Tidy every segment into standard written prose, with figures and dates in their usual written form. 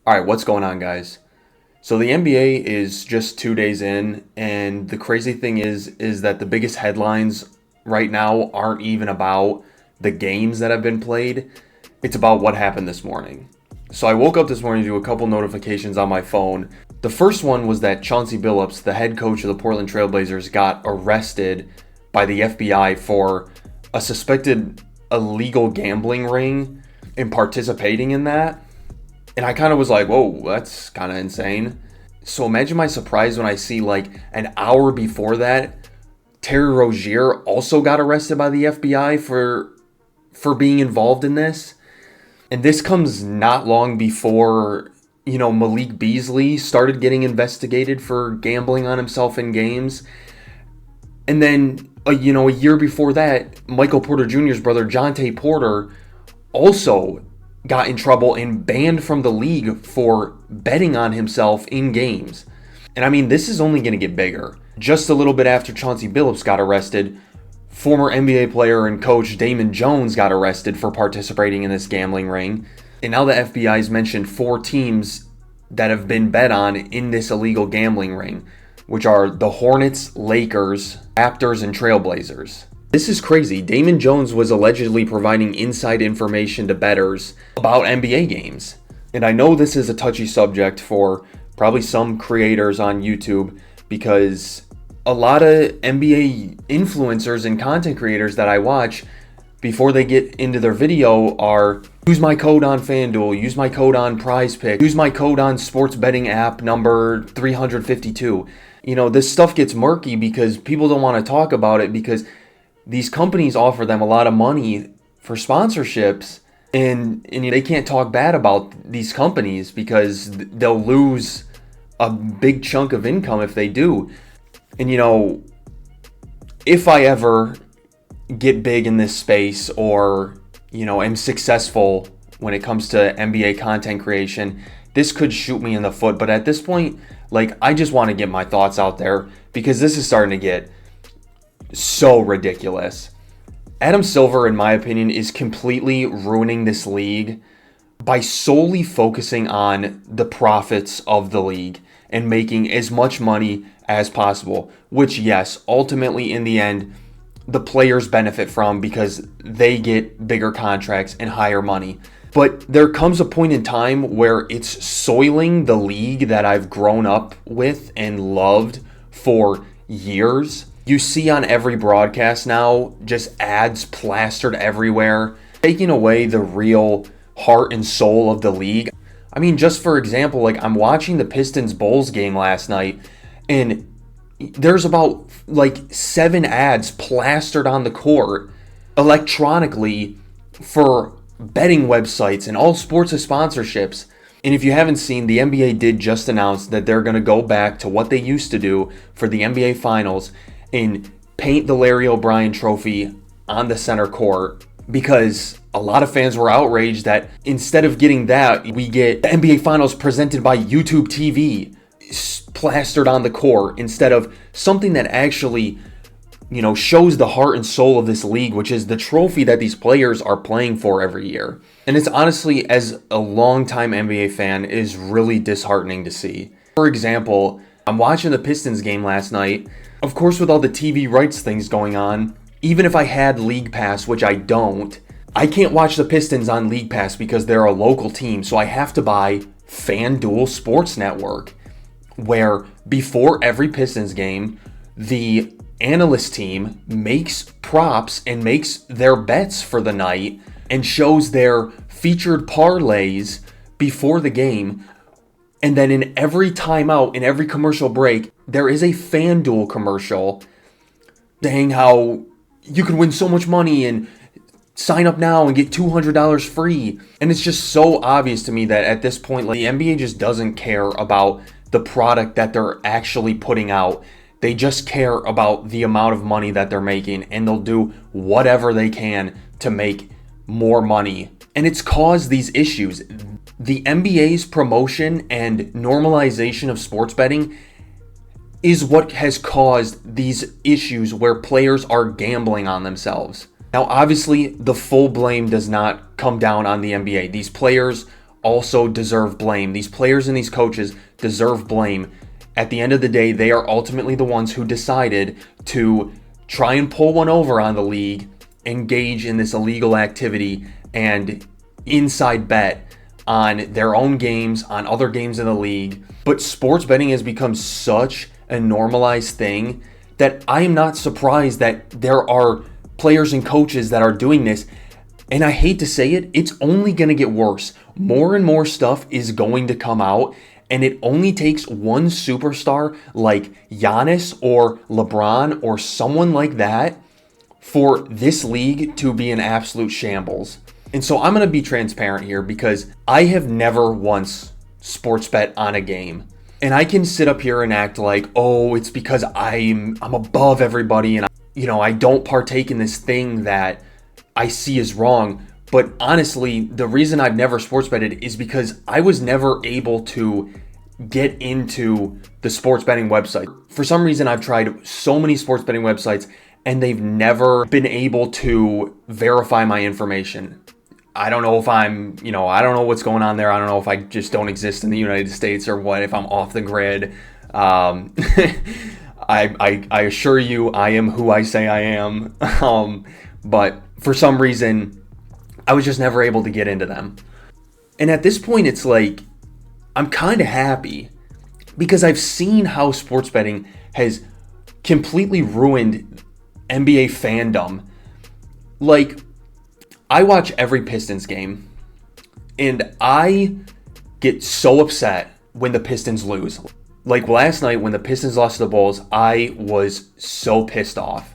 All right, what's going on, guys? So the NBA is just 2 days in, and the crazy thing is that the biggest headlines right now aren't even about the games that have been played. It's about what happened this morning. So I woke up this morning to a couple notifications on my phone. The first one was that Chauncey Billups, the head coach of the Portland Trailblazers, got arrested by the FBI for a suspected illegal gambling ring and participating in that. And I kind of was like, whoa, that's kind of insane. So imagine my surprise when I see like an hour before that, Terry Rozier also got arrested by the FBI for being involved in this. And this comes not long before, Malik Beasley started getting investigated for gambling on himself in games. And then, a year before that, Michael Porter Jr.'s brother, Jontay Porter, also got in trouble and banned from the league for betting on himself in games. And I mean, this is only going to get bigger. Just a little bit after Chauncey Billups got arrested, former NBA player and coach Damon Jones got arrested for participating in this gambling ring. And now the FBI's mentioned 4 teams that have been bet on in this illegal gambling ring, which are the Hornets, Lakers, Raptors, and Trailblazers. This is crazy. Damon Jones was allegedly providing inside information to bettors about NBA games. And I know this is a touchy subject for probably some creators on YouTube because a lot of NBA influencers and content creators that I watch before they get into their video are use my code on FanDuel, use my code on PrizePicks, use my code on sports betting app number 352. This stuff gets murky because people don't want to talk about it because these companies offer them a lot of money for sponsorships, and they can't talk bad about these companies because they'll lose a big chunk of income if they do. And if I ever get big in this space or am successful when it comes to NBA content creation, this could shoot me in the foot. But at this point, I just want to get my thoughts out there because this is starting to get so ridiculous. Adam Silver, in my opinion, is completely ruining this league by solely focusing on the profits of the league and making as much money as possible, which, yes, ultimately in the end, the players benefit from because they get bigger contracts and higher money. But there comes a point in time where it's soiling the league that I've grown up with and loved for years. You see on every broadcast now, just ads plastered everywhere, taking away the real heart and soul of the league. I mean, just for example, I'm watching the Pistons Bulls game last night, and there's about 7 ads plastered on the court electronically for betting websites and all sorts of sponsorships. And if you haven't seen, the NBA did just announce that they're going to go back to what they used to do for the NBA Finals and paint the Larry O'Brien trophy on the center court because a lot of fans were outraged that instead of getting that, we get the NBA Finals presented by YouTube TV plastered on the court instead of something that actually, shows the heart and soul of this league, which is the trophy that these players are playing for every year. And it's honestly, as a longtime NBA fan, is really disheartening to see. For example, I'm watching the Pistons game last night. Of course, with all the TV rights things going on, even if I had League Pass, which I don't, I can't watch the Pistons on League Pass because they're a local team, so I have to buy FanDuel Sports Network, where before every Pistons game, the analyst team makes props and makes their bets for the night and shows their featured parlays before the game. And then in every timeout, in every commercial break, there is a FanDuel commercial saying how you can win so much money and sign up now and get $200 free. And it's just so obvious to me that at this point, the NBA just doesn't care about the product that they're actually putting out. They just care about the amount of money that they're making, and they'll do whatever they can to make more money. And it's caused these issues. The NBA's promotion and normalization of sports betting is what has caused these issues where players are gambling on themselves. Now, obviously, the full blame does not come down on the NBA. These players also deserve blame. These players and these coaches deserve blame. At the end of the day, they are ultimately the ones who decided to try and pull one over on the league, engage in this illegal activity, and inside bet on their own games, on other games in the league. But sports betting has become such a normalized thing that I am not surprised that there are players and coaches that are doing this. And I hate to say it, it's only going to get worse. More and more stuff is going to come out, and it only takes one superstar like Giannis or LeBron or someone like that for this league to be an absolute shambles. And so I'm going to be transparent here because I have never once sports bet on a game. And I can sit up here and act like, oh, it's because I'm above everybody and I don't partake in this thing that I see is wrong. But honestly, the reason I've never sports betted is because I was never able to get into the sports betting website. For some reason, I've tried so many sports betting websites and they've never been able to verify my information. I don't know if I don't know what's going on there. I don't know if I just don't exist in the United States or what, if I'm off the grid. I assure you, I am who I say I am. But for some reason, I was just never able to get into them. And at this point, it's like, I'm kind of happy because I've seen how sports betting has completely ruined NBA fandom. Like, I watch every Pistons game, and I get so upset when the Pistons lose. Like last night when the Pistons lost to the Bulls, I was so pissed off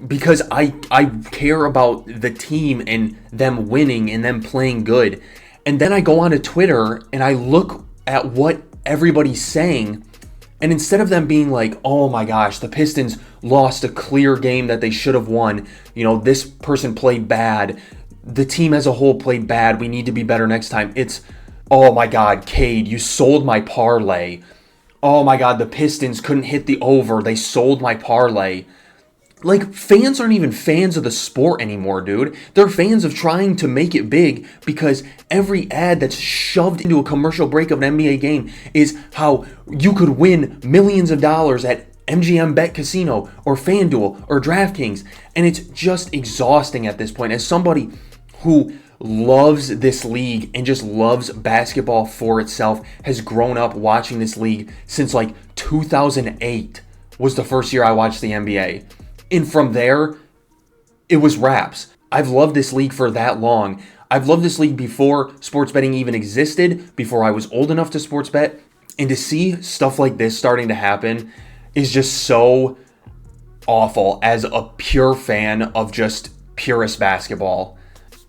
because I care about the team and them winning and them playing good. And then I go onto Twitter and I look at what everybody's saying, and instead of them being like, oh my gosh, the Pistons lost a clear game that they should have won, this person played bad, the team as a whole played bad, we need to be better next time. It's, oh my God, Cade, you sold my parlay. Oh my God, the Pistons couldn't hit the over, they sold my parlay. Like, fans aren't even fans of the sport anymore, dude. They're fans of trying to make it big because every ad that's shoved into a commercial break of an NBA game is how you could win millions of dollars at MGM Bet Casino or FanDuel or DraftKings. And it's just exhausting at this point. As somebody who loves this league and just loves basketball for itself, has grown up watching this league since like 2008 was the first year I watched the NBA. And from there, it was wraps. I've loved this league for that long. I've loved this league before sports betting even existed, before I was old enough to sports bet. And to see stuff like this starting to happen is just so awful as a pure fan of just purist basketball.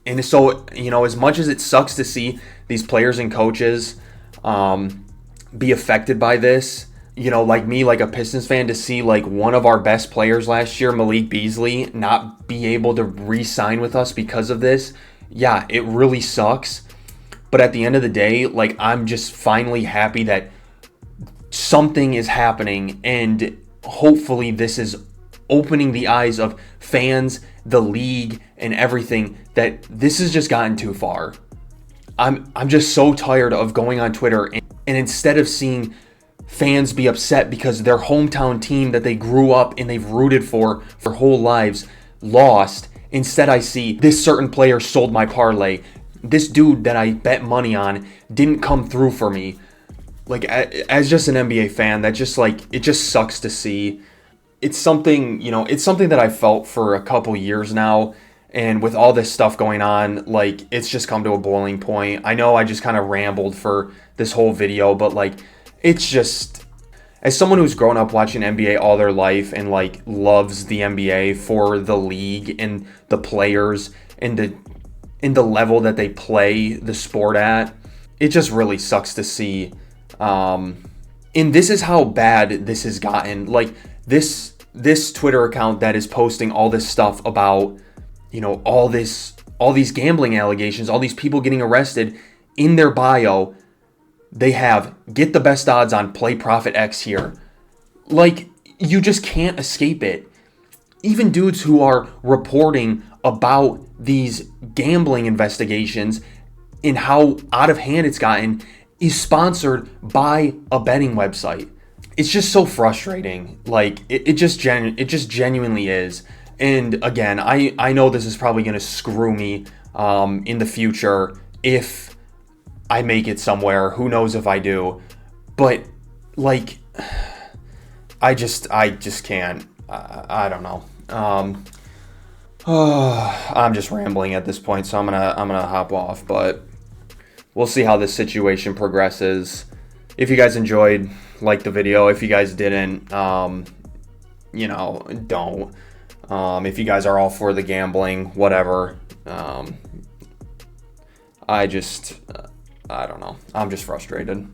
And so, as much as it sucks to see these players and coaches be affected by this, like me, like a Pistons fan, to see like one of our best players last year, Malik Beasley, not be able to re-sign with us because of this. Yeah, it really sucks. But at the end of the day, like, I'm just finally happy that something is happening, and hopefully this is opening the eyes of fans, the league, and everything, that this has just gotten too far. I'm just so tired of going on Twitter and instead of seeing fans be upset because their hometown team that they grew up and they've rooted for their whole lives lost, instead I see this certain player sold my parlay, this dude that I bet money on didn't come through for me. Like, as just an NBA fan, that just, like, it just sucks to see. It's something, it's something that I've felt for a couple years now. And with all this stuff going on, like, it's just come to a boiling point. I know I just kind of rambled for this whole video, but, like, it's just, as someone who's grown up watching NBA all their life and, like, loves the NBA for the league and the players and the level that they play the sport at, it just really sucks to see. And this is how bad this has gotten. Like, this Twitter account that is posting all this stuff about, all these gambling allegations, all these people getting arrested, in their bio, they have, get the best odds on Play Profit X here. Like, you just can't escape it. Even dudes who are reporting about these gambling investigations in how out of hand it's gotten is sponsored by a betting website. It's just so frustrating. Like it just genuinely is. And again, I know this is probably going to screw me in the future if I make it somewhere. Who knows if I do? But like, I just can't. I don't know. I'm just rambling at this point, so I'm gonna hop off. But we'll see how this situation progresses. If you guys enjoyed, like the video. If you guys didn't, don't. If you guys are all for the gambling, whatever. I don't know. I'm just frustrated.